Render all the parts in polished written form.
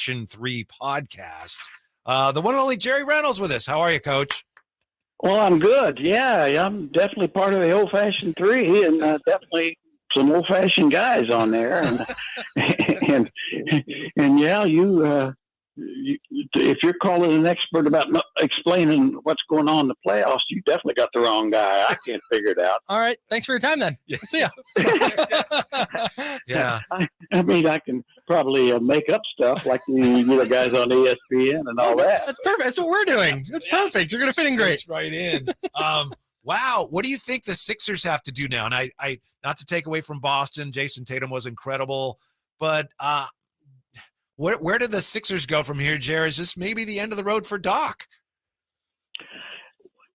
Old-Fashioned 3 podcast. The one and only Jerry Reynolds with us. How are you, Coach? Well, I'm good. Yeah, I'm definitely part of the old-fashioned 3, and definitely some old-fashioned guys on there. And yeah, you, if you're calling an expert about explaining what's going on in the playoffs, you definitely got the wrong guy. I can't figure it out. All right. Thanks for your time, then. Yeah. See ya. Yeah. I mean, I can probably make up stuff like the guys on ESPN and all that. That's perfect. That's what we're doing. That's perfect. You're going to fit in great. Fits right in. Wow. What do you think the Sixers have to do now? And I not to take away from Boston, Jason Tatum was incredible, but where do the Sixers go from here, Jerry? Is this maybe the end of the road for Doc?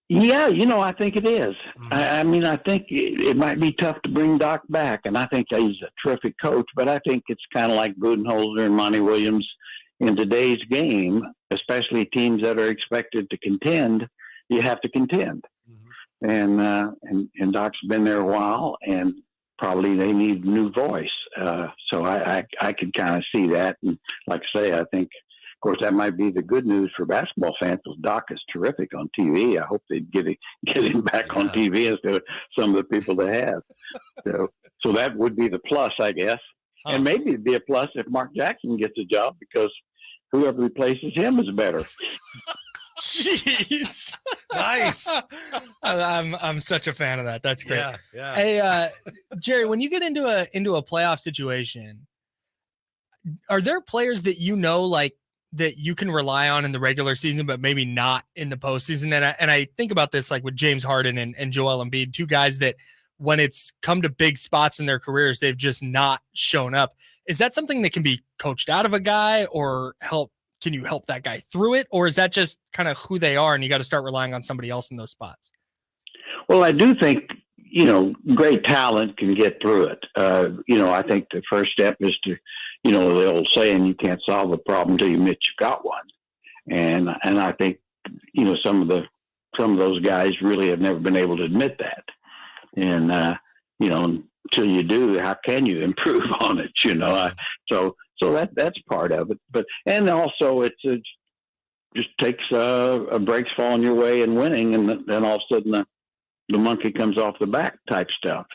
Yeah, I think it is. Mm-hmm. I mean, I think it might be tough to bring Doc back, and I think he's a terrific coach, but I think it's kind of like Budenholzer and Monty Williams in today's game, especially teams that are expected to contend. You have to contend. Mm-hmm. And Doc's been there a while, and probably they need a new voice. So I could kind of see that. And like I say, I think, of course, that might be the good news for basketball fans, because Doc is terrific on TV. I hope they get him back on TV instead of some of the people they have. So that would be the plus, I guess. And maybe it'd be a plus if Mark Jackson gets a job, because whoever replaces him is better. Jeez. Nice. I'm such a fan of that. That's great. Yeah. Hey, Jerry, when you get into a playoff situation, are there players that like that you can rely on in the regular season, but maybe not in the postseason? And I think about this like with James Harden and Joel Embiid, two guys that when it's come to big spots in their careers, they've just not shown up. Is that something that can be coached out of a guy, or can you help that guy through it? Or is that just kind of who they are and you got to start relying on somebody else in those spots? Well, I do think, great talent can get through it. I think the first step is to, the old saying, you can't solve a problem until you admit you've got one. And I think, some of those guys really have never been able to admit that. And, until you do, how can you improve on it? So that's part of it. And also it just takes a breaks falling your way and winning, and then all of a sudden the monkey comes off the back type stuff,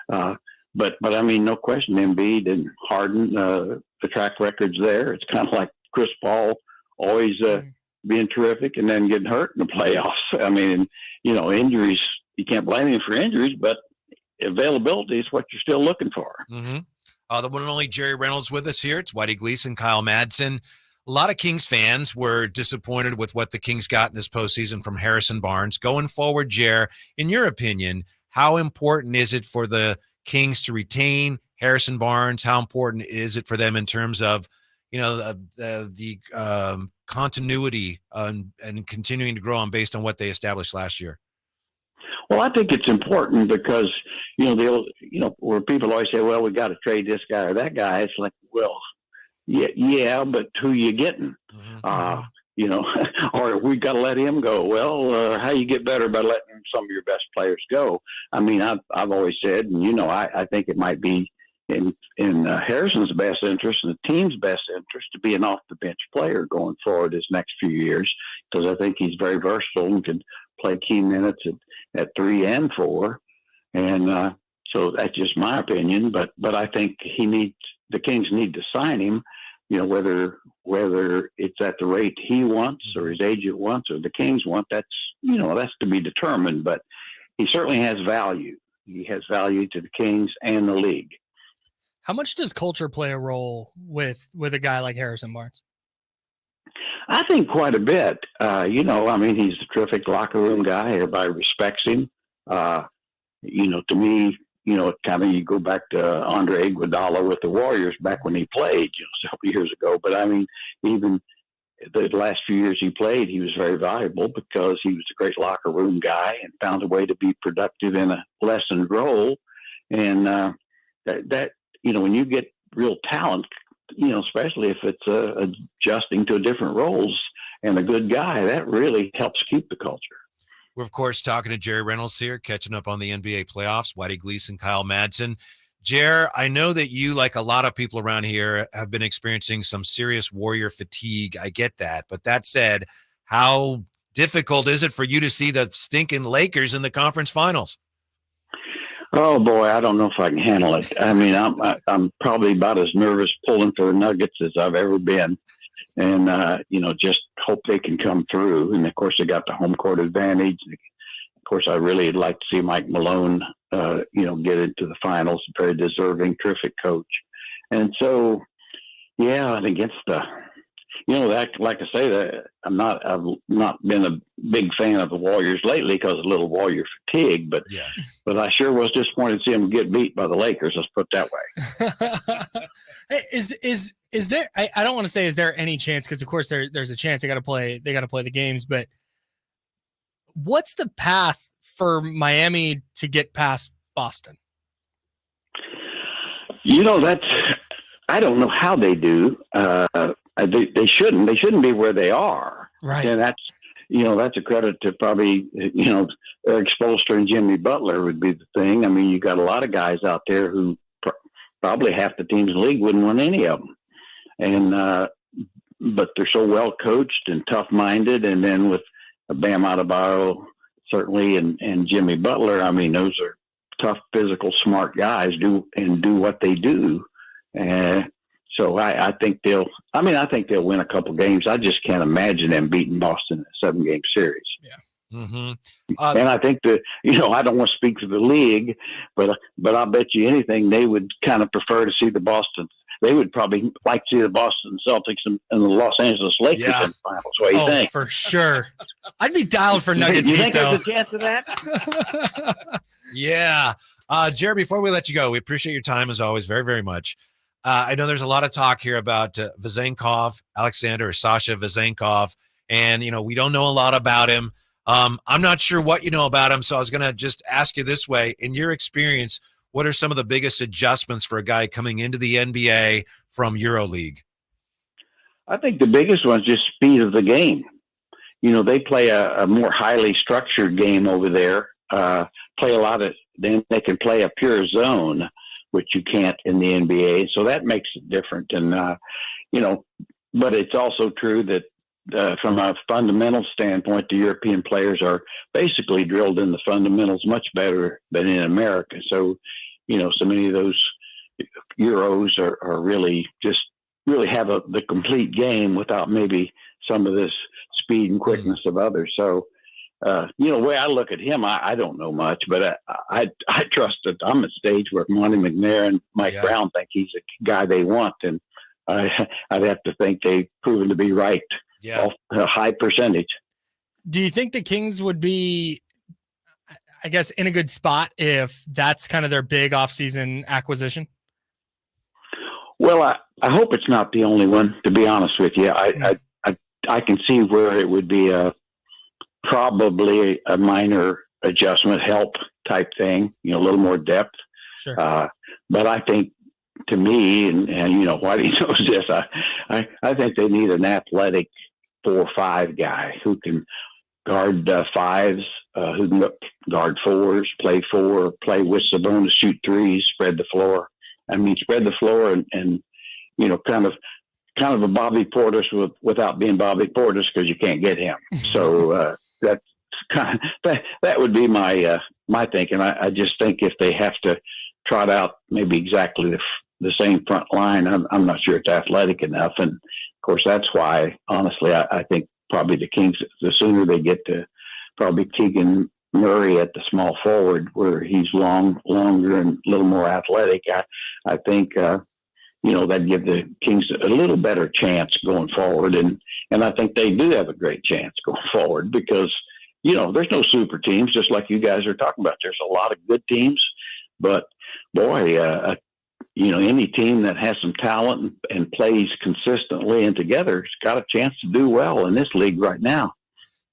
But I mean, no question, Embiid and Harden, the track record's there. It's kind of like Chris Paul always being terrific and then getting hurt in the playoffs. I mean, injuries, you can't blame him for injuries, but availability is what you're still looking for. Mm-hmm. The one and only Jerry Reynolds with us here. It's Whitey Gleason, Kyle Madson. A lot of Kings fans were disappointed with what the Kings got in this postseason from Harrison Barnes. Going forward, Jer, in your opinion, how important is it for the Kings to retain Harrison Barnes? How important is it for them in terms of, the continuity and continuing to grow on based on what they established last year? Well, I think it's important because, where people always say, well, we got to trade this guy or that guy. It's like, well, yeah, but who you getting? Mm-hmm. Or we got to let him go. Well, how you get better by letting some of your best players go? I mean, I've always said, and I think it might be in Harrison's best interest and the team's best interest to be an off the bench player going forward his next few years, because I think he's very versatile and can play key minutes at 3 and 4. And so that's just my opinion, but I think the Kings need to sign him, whether it's at the rate he wants or his agent wants or the Kings want, that's to be determined, but he certainly has value. He has value to the Kings and the league. How much does culture play a role with a guy like Harrison Barnes? I think quite a bit. He's a terrific locker room guy. Everybody respects him. To me, you go back to Andre Iguodala with the Warriors back when he played, several years ago. But I mean, even the last few years he played, he was very valuable because he was a great locker room guy and found a way to be productive in a lessened role. And that when you get real talent, especially if it's adjusting to different roles and a good guy, that really helps keep the culture. We're, of course, talking to Jerry Reynolds here, catching up on the NBA playoffs. Whitey Gleason, Kyle Madson. Jer, I know that you, like a lot of people around here, have been experiencing some serious Warrior fatigue. I get that. But that said, how difficult is it for you to see the stinking Lakers in the conference finals? Oh boy, I don't know if I can handle it. I mean, I'm probably about as nervous pulling for the Nuggets as I've ever been, and just hope they can come through. And of course, they got the home court advantage. Of course, I really would like to see Mike Malone, get into the finals. Very deserving, terrific coach. And so, yeah, and against that, like I say, that I've not been a big fan of the Warriors lately because of a little Warrior fatigue, but I sure was disappointed to see them get beat by the Lakers. Let's put it that way. Is there? I don't want to say is there any chance, because of course there's a chance they got to play the games, but what's the path for Miami to get past Boston? I don't know how they do. They shouldn't be where they are. Right. And that's a credit to probably, Eric Spoelstra and Jimmy Butler would be the thing. I mean, you got a lot of guys out there who probably half the teams in the league wouldn't win any of them. And, but they're so well coached and tough minded. And then with Bam Adebayo, certainly, and Jimmy Butler, I mean, those are tough, physical, smart guys do what they do. So I think they'll win a couple games. I just can't imagine them beating Boston in a 7-game series. Yeah. Mm-hmm. And I think that, I don't want to speak for the league, but I'll bet you anything they would kind of prefer to see the Boston. They would probably like to see the Boston Celtics and the Los Angeles Lakers in the finals. What do you think? For sure. I'd be dialed for Nuggets. You think there's a chance of that? Yeah. Jerry, before we let you go, we appreciate your time as always very, very much. I know there's a lot of talk here about Vezenkov, Sasha Vezenkov, and, we don't know a lot about him. I'm not sure what you know about him, so I was going to just ask you this way. In your experience, what are some of the biggest adjustments for a guy coming into the NBA from EuroLeague? I think the biggest one is just speed of the game. They play a more highly structured game over there, then they can play a pure zone, which you can't in the NBA. So that makes it different. And, but it's also true that from a fundamental standpoint, the European players are basically drilled in the fundamentals much better than in America. So, so many of those Euros are really have the complete game without maybe some of this speed and quickness of others. So, the way I look at him, I don't know much, but I trust that I'm at stage where Monty McNair and Mike Brown think he's a guy they want. And I'd have to think they've proven to be right. Yeah. A high percentage. Do you think the Kings would be, I guess, in a good spot if that's kind of their big offseason acquisition? Well, I hope it's not the only one, to be honest with you. I can see where it would be probably a minor adjustment help type thing, a little more depth. Sure. But I think, to me, and Whitey knows this, I think they need an athletic 4-5 guy who can guard fives, who can guard fours, play four, play with Sabonis, shoot threes, spread the floor. I mean, spread the floor and kind of a Bobby Portis without being Bobby Portis because you can't get him. So that's kind of that would be my thinking. I just think if they have to trot out maybe exactly the same front line, I'm not sure it's athletic enough. And of course, that's why, honestly, I think probably the Kings, the sooner they get to probably Keegan Murray at the small forward, where he's longer and a little more athletic, I think, that'd give the Kings a little better chance going forward. And I think they do have a great chance going forward because, there's no super teams, just like you guys are talking about. There's a lot of good teams, but boy, any team that has some talent and plays consistently and together has got a chance to do well in this league right now.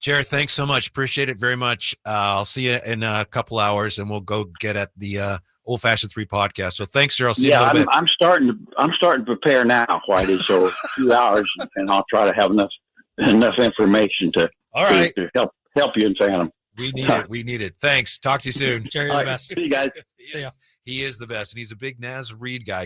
Jared, thanks so much. Appreciate it very much. I'll see you in a couple hours, and we'll go get at the Old Fashioned 3 podcast. So thanks, sir. I'll see you in a little bit. I'm starting to prepare now, Whitey. So a few hours, and I'll try to have enough information to help you and Phantom. We need it. Thanks. Talk to you soon. Jerry, the best. See you guys. See ya. He is the best, and he's a big Naz Reid guy.